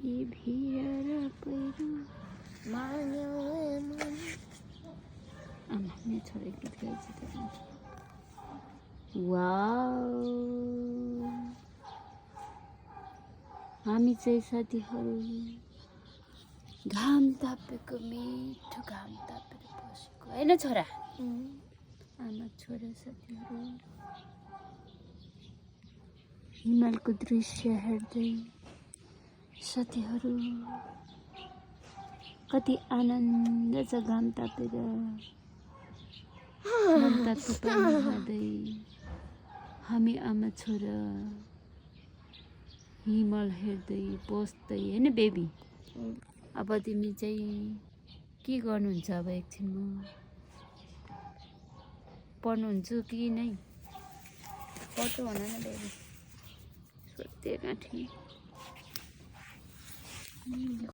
यी भिर र पहिरो आमा मेरो छोरा गीत गाइछ त वाउ हामी चाहिँ साथीहरू घाम तापेको मिठो घाम तापेर बसेको हैन छोरा आमा छोरा साथीहरू हिमालको दृश्य हेर्दै साथीहरू कति आनन्द छ घाम तापेर घाम ताप्को पानी खाँदै हामी आमा छोरा हिमाल हेर्दै बस्दै हैन बेबी अब तिमी चाहिँ के गर्नुहुन्छ अब एकछिनमा पढ्नुहुन्छ कि नै पढ्छु भन न बेबी सोध्दै गाँठी